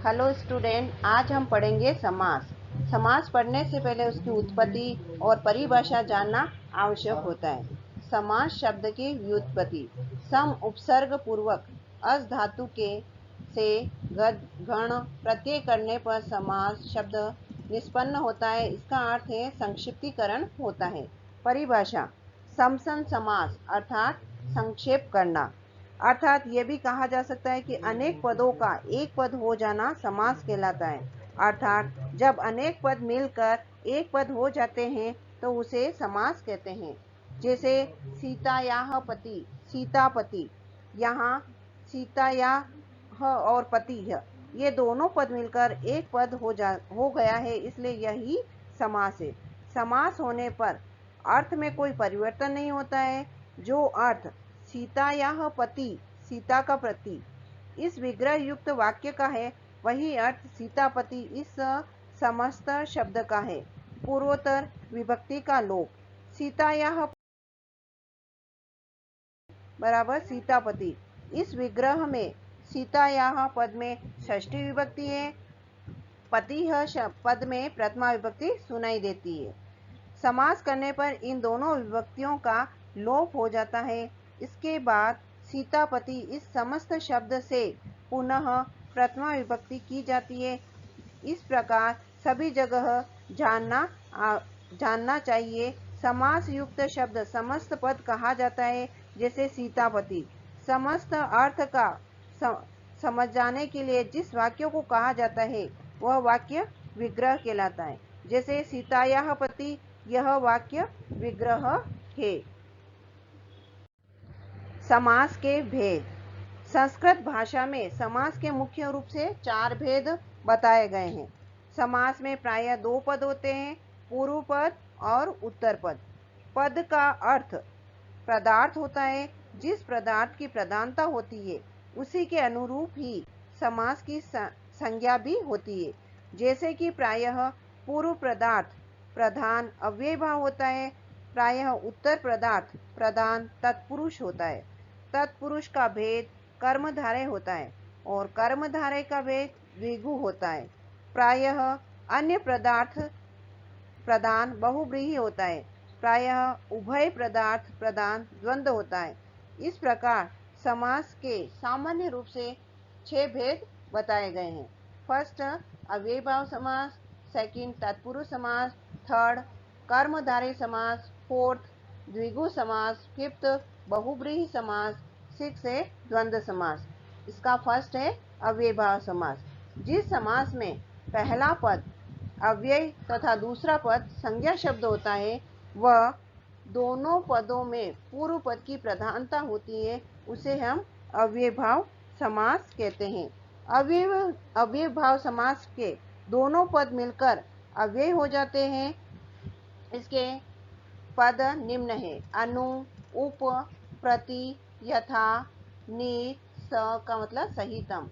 Hello student, आज हम पढ़ेंगे समास। समास पढ़ने से पहले उसकी उत्पत्ति और परिभाषा जानना आवश्यक होता है। समास शब्द की व्युत्पत्ति सम उपसर्ग पूर्वक अस धातु के से गण प्रत्यय करने पर समास शब्द निष्पन्न होता है। इसका अर्थ है संक्षिप्तीकरण होता है। परिभाषा समसन समास अर्थात संक्षेप करना। अर्थात ये भी कहा जा सकता है कि अनेक पदों का एक पद हो जाना समास कहलाता है। अर्थात जब अनेक पद मिलकर एक पद हो जाते हैं तो उसे समास कहते हैं। जैसे सीतायाह पति, सीतापति। यहाँ सीतायाह और पति ये दोनों पद मिलकर एक पद हो गया है, इसलिए यही समास है। समास होने पर अर्थ में कोई परिवर्तन नहीं होता है। जो अर्थ सीतायाह पति, सीता का पति, इस विग्रह युक्त वाक्य का है, वही अर्थ सीतापति इस समस्त शब्द का है। पूर्वोत्तर विभक्ति का लोप सीतायाह बराबर सीतापति। इस विग्रह में सीतायाह पद में षष्ठी विभक्ति है, पति पद में प्रथमा विभक्ति सुनाई देती है। समास करने पर इन दोनों विभक्तियों का लोप हो जाता है। इसके बाद सीतापति इस समस्त शब्द से पुनः प्रथमा विभक्ति की जाती है। इस प्रकार सभी जगह जानना चाहिए। समास युक्त शब्द समस्त पद कहा जाता है। जैसे सीतापति समस्त अर्थ का समझ जाने के लिए जिस वाक्य को कहा जाता है वह वाक्य विग्रह कहलाता है। जैसे सीतायाह पति, यह वाक्य विग्रह है। समास के भेद। संस्कृत भाषा में समास के मुख्य रूप से 4 भेद बताए गए हैं। समास में प्रायः 2 पद होते हैं, पूर्व पद और उत्तर पद। पद का अर्थ पदार्थ होता है। जिस पदार्थ की प्रधानता होती है उसी के अनुरूप ही समास की संज्ञा भी होती है। जैसे कि प्रायः पूर्व पदार्थ प्रधान अव्यय भाव होता है, प्रायः उत्तर पदार्थ प्रधान तत्पुरुष होता है। तत्पुरुष का भेद कर्मधारय होता है और कर्मधारय का भेद द्विगु होता है। प्रायः अन्य पदार्थ प्रधान बहुव्रीहि होता है, प्रायः उभय पदार्थ प्रधान द्वंद्व होता है। इस प्रकार समास के सामान्य रूप से 6 भेद बताए गए हैं। फर्स्ट अव्ययभाव समास, सेकंड तत्पुरुष समास, थर्ड कर्मधारय समास, फोर्थ द्विगु समास, फिफ्थ बहुव्रीहि समास, सिक्स है द्वंद्व समास। इसका फर्स्ट है अव्ययभाव समास। जिस समास में पहला पद अव्यय तथा दूसरा पद संज्ञा शब्द होता है, वह दोनों पदों में पूर्व पद की प्रधानता होती है, उसे हम अव्ययभाव समास कहते हैं। अव्ययभाव समास के दोनों पद मिलकर अव्यय हो जाते हैं। इसके पद निम्न है: अनु, उप, प्रति, यथा, नि, स का मतलब सहितम।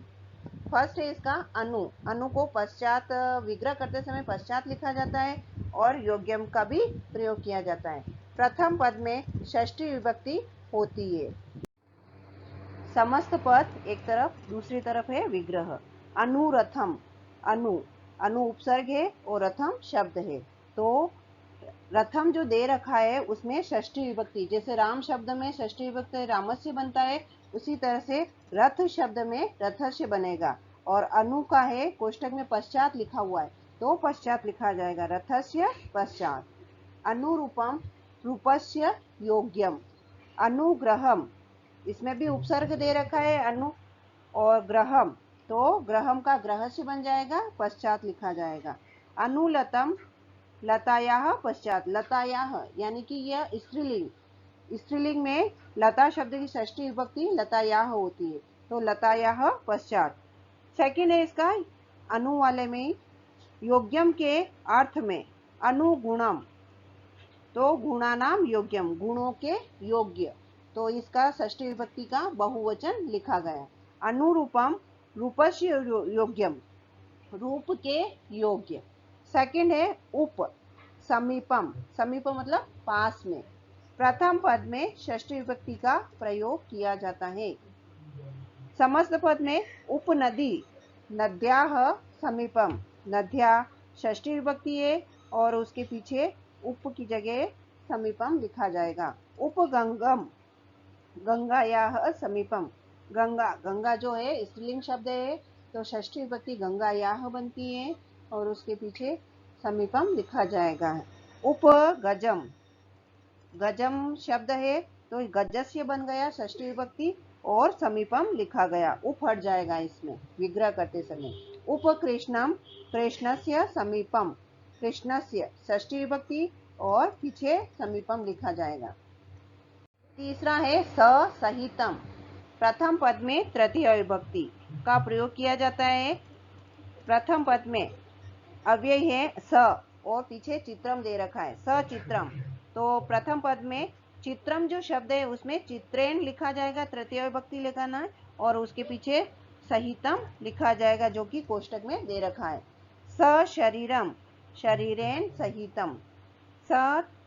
फर्स्ट है इसका अनु। अनु को पश्चात विग्रह करते समय पश्चात लिखा जाता है और योग्यम का भी प्रयोग किया जाता है। प्रथम पद में षष्ठी विभक्ति होती है। समस्त पद एक तरफ, दूसरी तरफ है विग्रह। अनुरथम, अनु अनु उपसर्ग है और रथम शब्द है। तो रथम जो दे रखा है उसमें षष्ठी विभक्ति, जैसे राम शब्द में षष्ठी विभक्ति रामस्य बनता है, उसी तरह से रथ शब्द में रथस्य बनेगा। और अनु का है कोष्टक में पश्चात लिखा हुआ है, तो पश्चात लिखा जाएगा, रथस्य पश्चात। अनुरूपम, रूपस्य योग्यम। अनुग्रहम, इसमें भी उपसर्ग दे रखा है अनु और ग्रहम, तो ग्रहम का ग्रहस्य बन जाएगा, पश्चात लिखा जाएगा। अनुलतम, लतायाह पश्चात, लतायाह यानी कि यह स्त्रीलिंग, स्त्रीलिंग में लता शब्द की षष्ठी विभक्ति लतायाह होती है, तो लतायाह पश्चात। सेकंड है इसका अनु वाले में योग्यम के अर्थ में अनुगुणम, तो गुणानाम योग्यम, गुणों के योग्य, तो इसका षष्ठी विभक्ति का बहुवचन लिखा गया। अनुरूपम, रूपस्य योग्यम, रूप के योग्य। सेकंड है उप, समीपम, समीपम मतलब पास में। प्रथम पद में षष्ठी विभक्ति का प्रयोग किया जाता है। समस्त पद में उपनदी, नद्याः समीपम, नद्या षष्ठी विभक्ति है और उसके पीछे उप की जगह समीपम लिखा जाएगा। उपगंगम, गंगायाः समीपम, गंगा, गंगा जो है स्त्रीलिंग शब्द है तो षष्ठी विभक्ति गंगायाः बनती है और उसके पीछे समीपम लिखा जाएगा। उपगजम, गजम शब्द है तो गजस्य बन गया षष्ठी विभक्ति और समीपम लिखा गया, उप हट जाएगा इसमें विग्रह करते समय। उपकृष्णम, कृष्णस्य समीपम, कृष्णस्य षष्ठी विभक्ति और पीछे समीपम लिखा जाएगा। तीसरा है सहितम, प्रथम पद में तृतीय विभक्ति का प्रयोग किया जाता है। प्रथम पद में अव्यय है स और पीछे चित्रम दे रखा है, सचित्रम, तो प्रथम पद में चित्रम जो शब्द है उसमें चित्रेण लिखा जाएगा, तृतीय विभक्ति लिखाना है और उसके पीछे सहितम लिखा जाएगा जो कि कोष्टक में दे रखा है। सशरीरम, शरीरेण सहितम,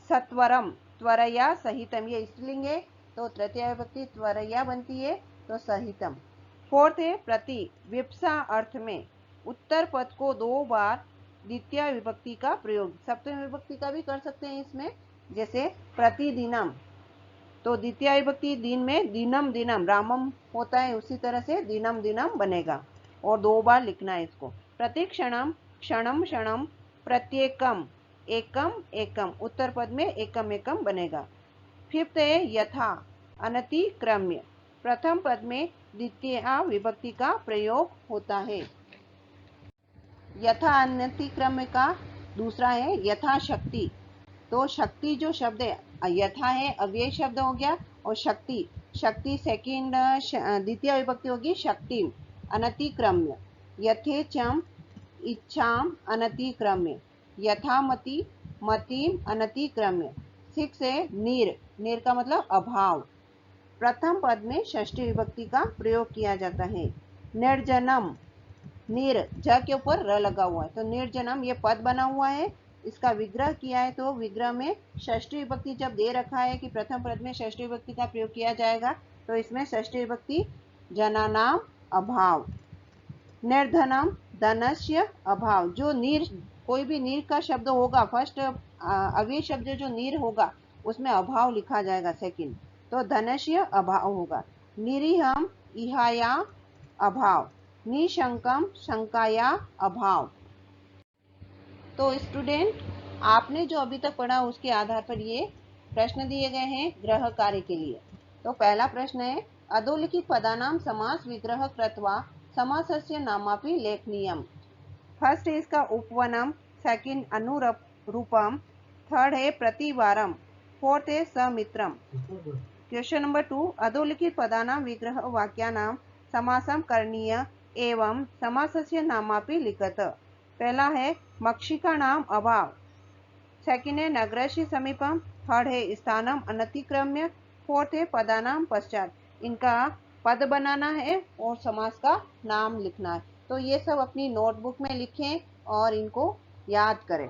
सत्वरम, त्वरया सहितम, ये स्त्रीलिंग है तो तृतीय विभक्ति त्वरया बनती है तो सहितम। फोर्थ है प्रति, विप्सा अर्थ में उत्तर पद को 2 बार द्वितीय विभक्ति का प्रयोग, सप्तमी विभक्ति का भी कर सकते हैं इसमें, जैसे प्रतिदिनम, तो द्वितीय विभक्ति दिन में दिनम दिनम, रामम होता है उसी तरह से दिनम दिनम बनेगा और 2 बार लिखना है इसको। प्रतिक्षणम, क्षणम क्षणम, प्रत्येकम, एकम एकम, उत्तर पद में एकम एकम बनेगा। फिफ्थ है यथा, अनतिक्रम्य, प्रथम पद में द्वितीय विभक्ति का प्रयोग होता है। यथा अनतिक्रम्य का दूसरा है यथाशक्ति, तो शक्ति जो शब्द है, यथा है अव्यय शब्द हो गया और शक्ति, शक्ति सेकंड द्वितीय विभक्ति होगी शक्ति, अनतिक्रम्य, यथेचम इच्छाम अनतिक्रम्य, यथामति मतिम अनतिक्रम्य। 6 है नीर, नीर का मतलब अभाव, प्रथम पद में षष्ठी विभक्ति का प्रयोग किया जाता है। निर्जनम, नीर ज के ऊपर र लगा हुआ है तो निर्जनम, ये पद बना हुआ है, इसका विग्रह किया है तो विग्रह में षष्ठी विभक्ति जब दे रखा है कि प्रथम पद में षष्ठी विभक्ति का प्रयोग किया जाएगा तो इसमें षष्ठी विभक्ति जनानाम अभाव। निर्धनम, धनस्य अभाव, जो नीर, कोई भी नीर का शब्द होगा फर्स्ट अव्यय शब्द जो नीर होगा उसमें अभाव लिखा जाएगा सेकंड, तो धनस्य अभाव होगा। निरीहम, इहाया अभाव, निशंकम, शंकाया अभाव। तो स्टूडेंट, आपने जो अभी तक पढ़ा उसके आधार पर ये प्रश्न दिए गए हैं ग्रह कार्य के लिए। तो पहला प्रश्न है अधोलिखित पदानाम समास विग्रह कृत्वा समासस्य नामापि लेखनीयम। फर्स्ट है इसका उपवनम, सेकंड अनुरूपम, थर्ड है प्रतिवारम, फोर्थ है समित्रम। क्वेश्चन नंबर 2, अधोलिखित पदानाम विग्रह वाक्यानाम समासम करणीय एवं समासस्य नामापि लिखत। पहला है मक्षिका नाम अभाव, सेकंड है नगरस्य समीपम, थर्ड है स्थानम अनतिक्रम्य, फोर्थ है पदानाम पश्चात। इनका पद बनाना है और समास का नाम लिखना है। तो ये सब अपनी नोटबुक में लिखें और इनको याद करें।